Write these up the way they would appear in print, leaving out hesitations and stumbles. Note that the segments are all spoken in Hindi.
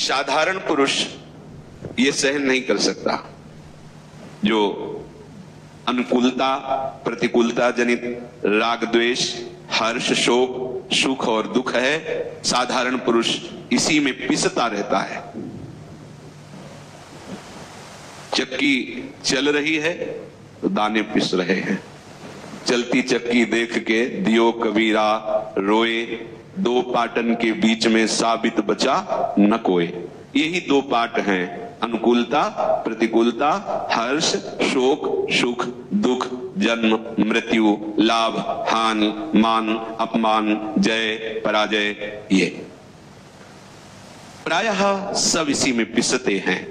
साधारण पुरुष ये सहन नहीं कर सकता। जो अनुकूलता प्रतिकूलता जनित राग द्वेष हर्ष शोक सुख और दुख है, साधारण पुरुष इसी में पिसता रहता है। चक्की चल रही है तो दाने पिस रहे हैं। चलती चक्की देख के दियो कबीरा रोए, दो पाटन के बीच में साबित बचा न कोई। यही दो पाट हैं, अनुकूलता प्रतिकूलता, हर्ष शोक सुख दुख, जन्म मृत्यु, लाभ हानि, मान अपमान, जय पराजय। ये प्रायः सब इसी में पिसते हैं।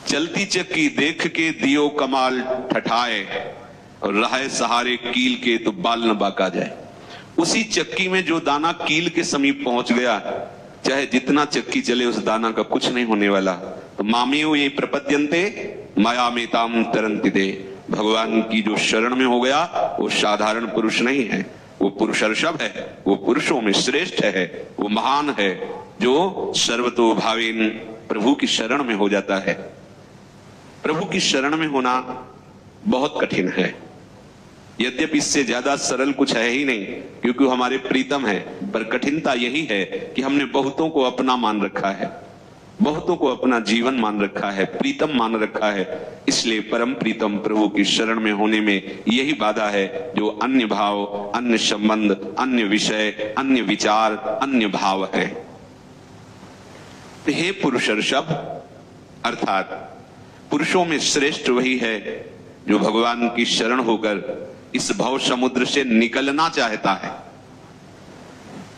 चलती चक्की देख के दियो कमाल ठठाए, और रहे सहारे कील के तो बाल न बाका जाए। उसी चक्की में जो दाना कील के समीप पहुंच गया, चाहे जितना चक्की चले उस दाना का कुछ नहीं होने वाला। तो मामियो ये प्रपद्यन्ते माया में ताम तरंतिते। भगवान की जो शरण में हो गया वो साधारण पुरुष नहीं है, वो पुरुषर्षभ है, वो पुरुषों में श्रेष्ठ है, वो महान है, जो सर्वतो भावेन प्रभु की शरण में हो जाता है। प्रभु की शरण में होना बहुत कठिन है, यद्यपि इससे ज्यादा सरल कुछ है ही नहीं, क्योंकि हमारे प्रीतम है। पर कठिनता यही है कि हमने बहुतों को अपना मान रखा है, बहुतों को अपना जीवन मान रखा है, प्रीतम मान रखा है। इसलिए परम प्रीतम प्रभु की शरण में होने में यही बाधा है, जो अन्य भाव अन्य संबंध अन्य विषय अन्य विचार अन्य भाव है। हे पुरुषर्षभ, अर्थात पुरुषों में श्रेष्ठ वही है जो भगवान की शरण होकर इस भव समुद्र से निकलना चाहता है,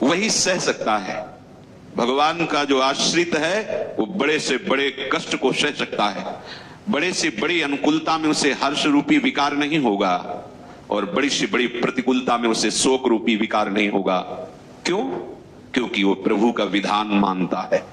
वही सह सकता है। भगवान का जो आश्रित है वो बड़े से बड़े कष्ट को सह सकता है, बड़े से बड़ी अनुकूलता में उसे हर्ष रूपी विकार नहीं होगा, और बड़ी से बड़ी प्रतिकूलता में उसे शोक रूपी विकार नहीं होगा। क्यों? क्योंकि वो प्रभु का विधान मानता है।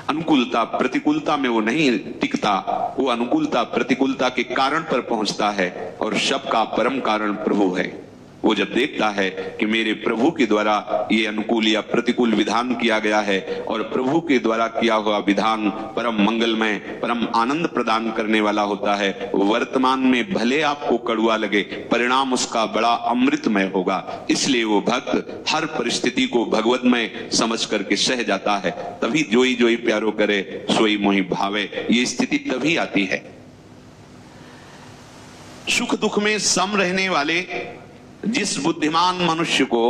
अनुकूलता प्रतिकूलता में वो नहीं टिकता, वो अनुकूलता प्रतिकूलता के कारण पर पहुंचता है, और सबका परम कारण प्रभु है। वो जब देखता है कि मेरे प्रभु के द्वारा ये अनुकूल या प्रतिकूल विधान किया गया है, और प्रभु के द्वारा किया हुआ विधान परम मंगलमय परम आनंद प्रदान करने वाला होता है, वर्तमान में भले आपको कड़वा लगे, परिणाम उसका बड़ा अमृतमय होगा। इसलिए वो भक्त हर परिस्थिति को भगवतमय समझ करके सह जाता है। तभी जोई जोई प्यारो करे सोई मोहि भावे, ये स्थिति तभी आती है। सुख दुख में सम रहने वाले जिस बुद्धिमान मनुष्य को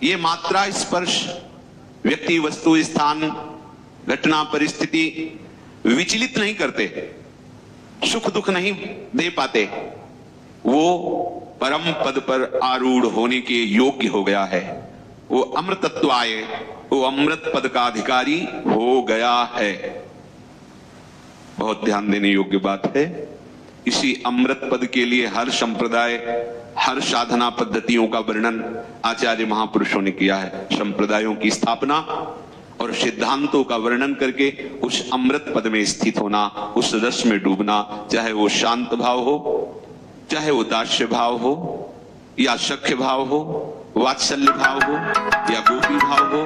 ये मात्रा स्पर्श व्यक्ति वस्तु स्थान घटना परिस्थिति विचलित नहीं करते, सुख दुख नहीं दे पाते, वो परम पद पर आरूढ़ होने के योग्य हो गया है। वो अमृतत्वाय, वो अमृत पद का अधिकारी हो गया है। बहुत ध्यान देने योग्य बात है। इसी अमृत पद के लिए हर संप्रदाय हर साधना पद्धतियों का वर्णन आचार्य महापुरुषों ने किया है। संप्रदायों की स्थापना और सिद्धांतों का वर्णन करके उस अमृत पद में स्थित होना, उस रस में डूबना, चाहे वो शांत भाव हो, चाहे वो दास्य भाव हो, या सख्य भाव हो, वात्सल्य भाव हो, या गोपी भाव हो,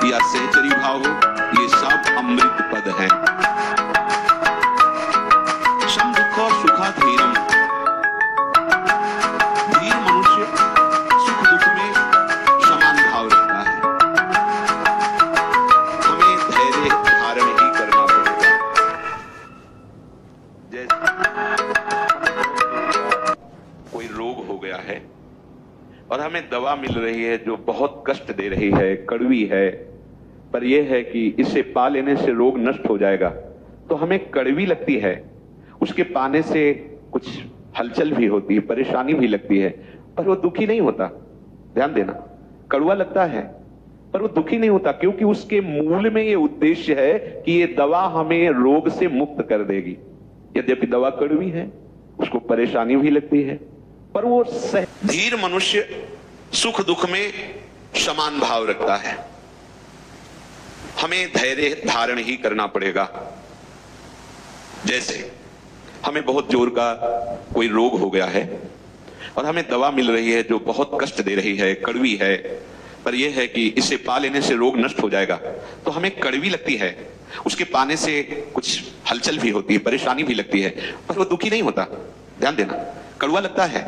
या सहचरी भाव हो, ये सब अमृत पद हैं। सम दुख सुखा धीरम, धीर मनुष्य सुख दुख में समान भाव रखता है। हमें धैर्य धारण ही करना पड़ेगा। जैसे कोई रोग हो गया है और हमें दवा मिल रही है जो बहुत कष्ट दे रही है, कड़वी है, पर यह है कि इसे पा लेने से रोग नष्ट हो जाएगा, तो हमें कड़वी लगती है। उसके पाने से कुछ हलचल भी होती है, परेशानी भी लगती है, पर वो दुखी नहीं होता। ध्यान देना, कड़वा लगता है पर वो दुखी नहीं होता, क्योंकि उसके मूल में ये उद्देश्य है कि ये दवा हमें रोग से मुक्त कर देगी। यद्यपि दवा कड़वी है, उसको परेशानी भी लगती है, पर वो धीर मनुष्य सुख दुख में समान भाव रखता है। हमें धैर्य धारण ही करना पड़ेगा। जैसे हमें बहुत जोर का कोई रोग हो गया है और हमें दवा मिल रही है जो बहुत कष्ट दे रही है, कड़वी है, पर यह है कि इसे पा लेने से रोग नष्ट हो जाएगा, तो हमें कड़वी लगती है, उसके पाने से कुछ हलचल भी होती है, परेशानी भी लगती है, पर वो दुखी नहीं होता। ध्यान देना, कड़वा लगता है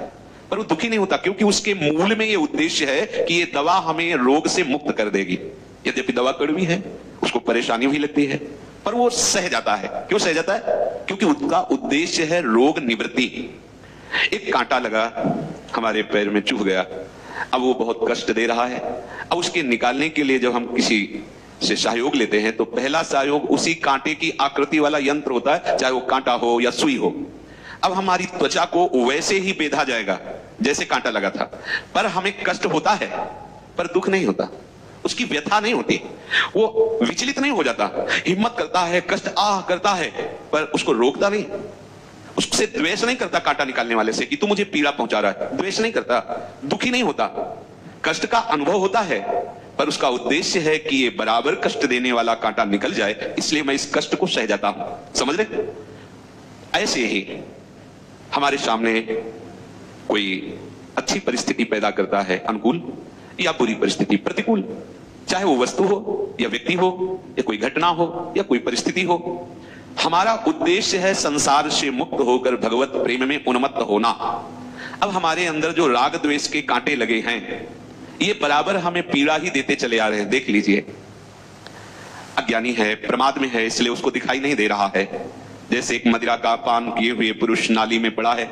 पर वो दुखी नहीं होता, क्योंकि उसके मूल में ये उद्देश्य है कि ये दवा हमें रोग से मुक्त कर देगी। यद्यपि दवा कड़वी है, उसको परेशानी भी लगती है, पर वो सह जाता है। क्यों सह जाता है? क्योंकि उसका उद्देश्य है रोग निवृत्ति। एक कांटा लगा हमारे पैर में, चुभ गया, अब वो बहुत कष्ट दे रहा है। अब उसके निकालने के लिए जब हम किसी से सहयोग लेते हैं तो पहला सहयोग उसी कांटे की आकृति वाला यंत्र होता है, चाहे वो कांटा हो या सुई हो। अब हमारी त्वचा को वैसे ही बेधा जाएगा जैसे कांटा लगा था, पर हमें कष्ट होता है पर दुख नहीं होता, उसकी व्यथा नहीं होती, वो विचलित नहीं हो जाता, हिम्मत करता है, कष्ट करता है, पर उसको रोकता नहीं, उससे द्वेष नहीं करता कांटा निकालने वाले से कि तू मुझे पीड़ा पहुंचा रहा है, द्वेष नहीं करता, दुखी नहीं होता। कष्ट का अनुभव होता है पर उसका उद्देश्य है कि ये बराबर कष्ट देने वाला कांटा निकल जाए, इसलिए मैं इस कष्ट को सह जाता हूं। समझ रहे? ऐसे ही हमारे सामने कोई अच्छी परिस्थिति पैदा करता है, अनुकूल या बुरी परिस्थिति, प्रतिकूल, चाहे वो वस्तु हो या व्यक्ति हो या कोई घटना हो या कोई परिस्थिति हो, हमारा उद्देश्य है संसार से मुक्त होकर भगवत प्रेम में उन्मत्त होना। अब हमारे अंदर जो राग द्वेष के कांटे लगे हैं, ये बराबर हमें पीड़ा ही देते चले आ रहे हैं। देख लीजिए, अज्ञानी है, प्रमाद में है, इसलिए उसको दिखाई नहीं दे रहा है। जैसे एक मदिरा का पान किए हुए पुरुष नाली में पड़ा है,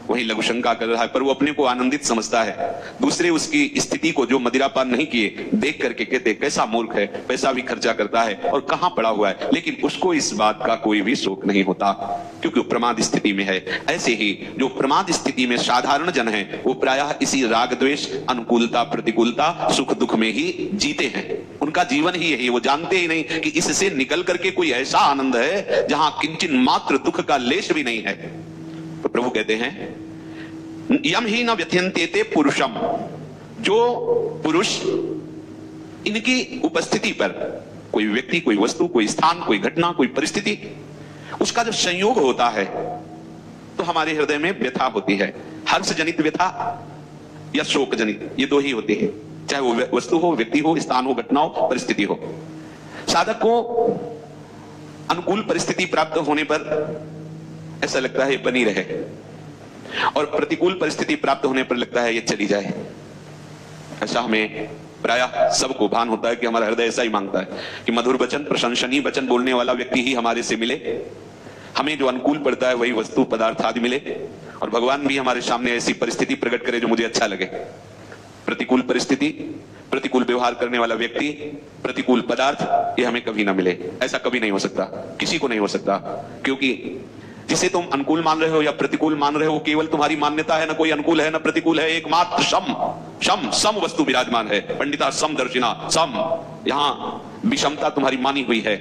वही लघु शंका कर रहा है, पर वो अपने को आनंदित समझता है। दूसरे उसकी स्थिति को, जो मदिरा पान नहीं किए, देख करके कहते कैसा मूर्ख है, पैसा भी खर्चा करता है और कहां पड़ा हुआ है, लेकिन उसको इस बात का कोई भी शोक नहीं होता क्योंकि वो प्रमाद स्थिति में है। ऐसे ही जो प्रमाद स्थिति में साधारण जन है, वो प्रायः इसी राग द्वेष, अनुकूलता प्रतिकूलता, सुख दुख में ही जीते हैं। उनका जीवन ही यही, वो जानते ही नहीं कि इससे निकल करके कोई ऐसा आनंद है जहां किंचन मात्र दुख का लेश भी नहीं है। तो प्रभु कहते हैं यम ही न व्यथयन्ते पुरुषम, जो पुरुष इनकी उपस्थिति पर, कोई व्यक्ति, कोई वस्तु, कोई स्थान, कोई घटना, कोई परिस्थिति, उसका जब संयोग होता है तो हमारे हृदय में व्यथा होती है। हर्ष जनित व्यथा या शोक जनित, ये दो ही होती है, चाहे वो वस्तु हो, व्यक्ति हो, स्थान हो, घटना हो, परिस्थिति हो। साधक को अनुकूल परिस्थिति प्राप्त होने पर ऐसा लगता है बनी रहे, और प्रतिकूल परिस्थिति प्राप्त होने पर लगता है ये चली जाए। ऐसा हमें प्रायः सबको भान होता है कि हमारा हृदय ऐसा ही मांगता है कि मधुर वचन, प्रशंसनीय वचन बोलने वाला व्यक्ति ही हमारे से मिले, हमें जो अनुकूल पड़ता है वही वस्तु पदार्थ आदि मिले, और भगवान भी हमारे सामने ऐसी परिस्थिति प्रकट करे जो मुझे अच्छा लगे। प्रतिकूल परिस्थिति, प्रतिकूल व्यवहार करने वाला व्यक्ति, प्रतिकूल पदार्थ, ये हमें कभी ना मिले। ऐसा कभी नहीं हो सकता, किसी को नहीं हो सकता, क्योंकि जिसे तुम अनुकूल मान रहे हो या प्रतिकूल मान रहे हो, केवल तुम्हारी मान्यता है, ना कोई अनुकूल है ना प्रतिकूल है, एकमात्र सम वस्तु विराजमान है। पंडिता सम दर्शिना, सम, यहां विषमता तुम्हारी मानी हुई है,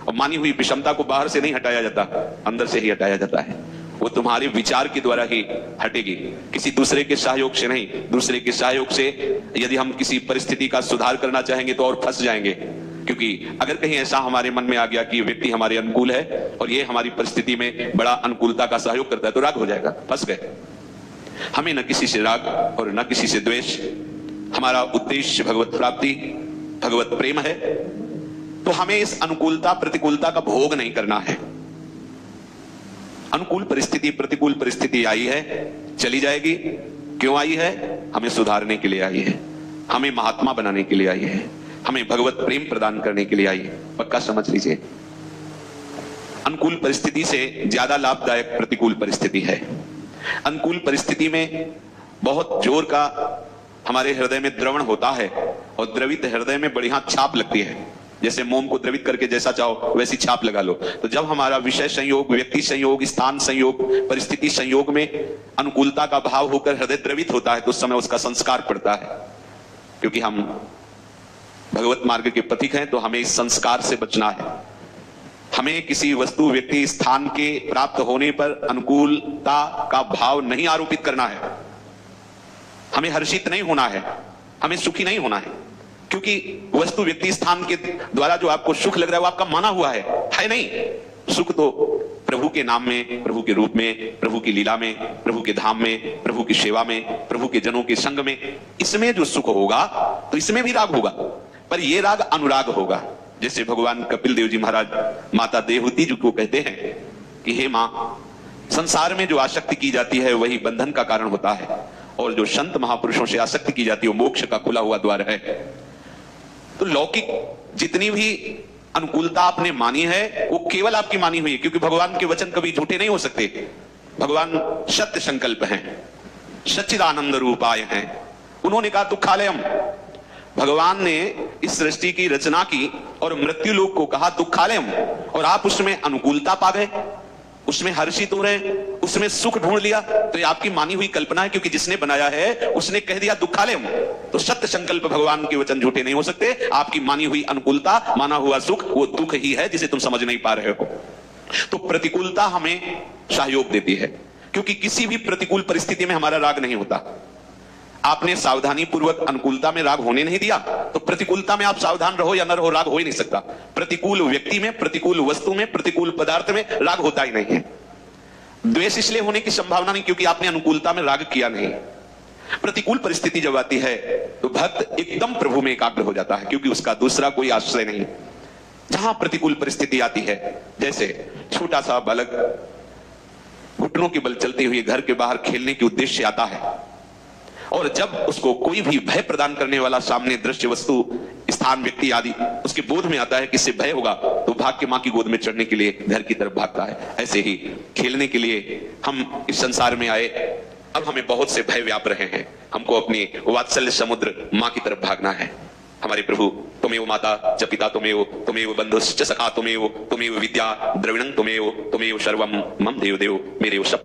और मानी हुई विषमता को बाहर से नहीं हटाया जाता, अंदर से ही हटाया जाता है। वो तुम्हारे विचार के द्वारा ही हटेगी, किसी दूसरे के सहयोग से नहीं। दूसरे के सहयोग से यदि हम किसी परिस्थिति का सुधार करना चाहेंगे तो और फंस जाएंगे, क्योंकि अगर कहीं ऐसा हमारे मन में आ गया कि ये व्यक्ति हमारे अनुकूल है और ये हमारी परिस्थिति में बड़ा अनुकूलता का सहयोग करता है, तो राग हो जाएगा, फंस गए। हमें न किसी से राग और न किसी से द्वेष, हमारा उद्देश्य भगवत प्राप्ति, भगवत प्रेम है, तो हमें इस अनुकूलता प्रतिकूलता का भोग नहीं करना है। अनुकूल परिस्थिति, प्रतिकूल परिस्थिति आई है, चली जाएगी। क्यों आई है? हमें सुधारने के लिए आई है, हमें महात्मा बनाने के लिए आई है, हमें भगवत प्रेम प्रदान करने के लिए आई है। पक्का समझ लीजिए, अनुकूल परिस्थिति से ज्यादा लाभदायक प्रतिकूल परिस्थिति है। अनुकूल परिस्थिति में बहुत जोर का हमारे हृदय में द्रवण होता है, और द्रवित हृदय में बढ़िया छाप लगती है। जैसे मोम को द्रवित करके जैसा चाहो वैसी छाप लगा लो। तो जब हमारा विषय संयोग, व्यक्ति संयोग, स्थान संयोग, परिस्थिति संयोग में अनुकूलता का भाव होकर हृदय द्रवित होता है, तो उस समय उसका संस्कार पड़ता है। क्योंकि हम भगवत मार्ग के पथिक हैं, तो हमें इस संस्कार से बचना है। हमें किसी वस्तु, व्यक्ति, स्थान के प्राप्त होने पर अनुकूलता का भाव नहीं आरोपित करना है। हमें हर्षित नहीं होना है, हमें सुखी नहीं होना है, क्योंकि वस्तु, व्यक्ति, स्थान के द्वारा जो आपको सुख लग रहा है वो आपका माना हुआ है नहीं। सुख तो प्रभु के नाम में, प्रभु के रूप में, प्रभु की लीला में, प्रभु के धाम में, प्रभु की सेवा में, प्रभु के जनों के संग में, इसमें जो सुख होगा तो इसमें भी राग होगा, पर यह राग अनुराग होगा। जैसे भगवान कपिल देव जी महाराज माता देवहूति जी को कहते हैं कि हे मां, संसार में जो आसक्ति की जाती है वही बंधन का कारण होता है, और जो संत महापुरुषों से आसक्ति की जाती है वो मोक्ष का खुला हुआ द्वार है। तो लौकिक जितनी भी अनुकूलता आपने मानी है वो केवल आपकी मानी हुई है, क्योंकि भगवान के वचन कभी झूठे नहीं हो सकते। भगवान सत्य संकल्प हैं, सच्चिदानंद रूपाय हैं। उन्होंने कहा दुखालयम, भगवान ने इस सृष्टि की रचना की और मृत्यु लोक को कहा दुखालयम, और आप उसमें अनुकूलता पा गए, उसमें हर्षित हो रहे, उसमें सुख ढूंढ लिया। तो ये आपकी मानी हुई कल्पना है, क्योंकि जिसने बनाया है उसने कह दिया दुखालयम। तो सत्य संकल्प भगवान के वचन झूठे नहीं हो सकते। आपकी मानी हुई अनुकूलता, माना हुआ सुख वो दुख ही है जिसे तुम समझ नहीं पा रहे हो। तो प्रतिकूलता हमें सहयोग देती है, क्योंकि किसी भी प्रतिकूल परिस्थिति में हमारा राग नहीं होता। आपने सावधानी पूर्वक अनुकूलता में राग होने नहीं दिया, तो प्रतिकूलता में आप सावधान रहो या न रहो, राग हो ही नहीं सकता। प्रतिकूल व्यक्ति में, प्रतिकूल वस्तु में, प्रतिकूल पदार्थ में राग होता ही नहीं है। द्वेष इसलिए होने की संभावना नहीं क्योंकि आपने अनुकूलता में राग किया नहीं। प्रतिकूल परिस्थिति जब आती है तो भक्त एकदम प्रभु में एकाग्र हो जाता है, क्योंकि उसका दूसरा कोई आश्रय नहीं। जहां प्रतिकूल परिस्थिति आती है, जैसे छोटा सा बालक घुटनों के बल चलते हुए घर के बाहर खेलने के उद्देश्य से आता है, और जब उसको कोई भी भय प्रदान करने वाला सामने दृश्य, वस्तु, स्थान, व्यक्ति आदि उसके बोध में आता है कि इससे भय होगा, तो भाग के मां की गोद में चढ़ने के लिए घर की तरफ भागता है। ऐसे ही खेलने के लिए हम इस संसार में आए, अब हमें बहुत से भय व्याप रहे हैं, हमको अपनी वात्सल्य समुद्र मां की तरफ भागना है। हमारे प्रभु तुमेव माता च पिता तुमेव बंधुश्च सखा तुमेव विद्या द्रविणं तुमेव सर्वं मम देव मेरे सब